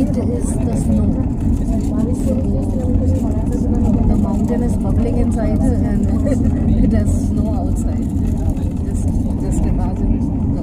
white is the snow. So the mountain is bubbling inside and it has snow outside. Just imagine.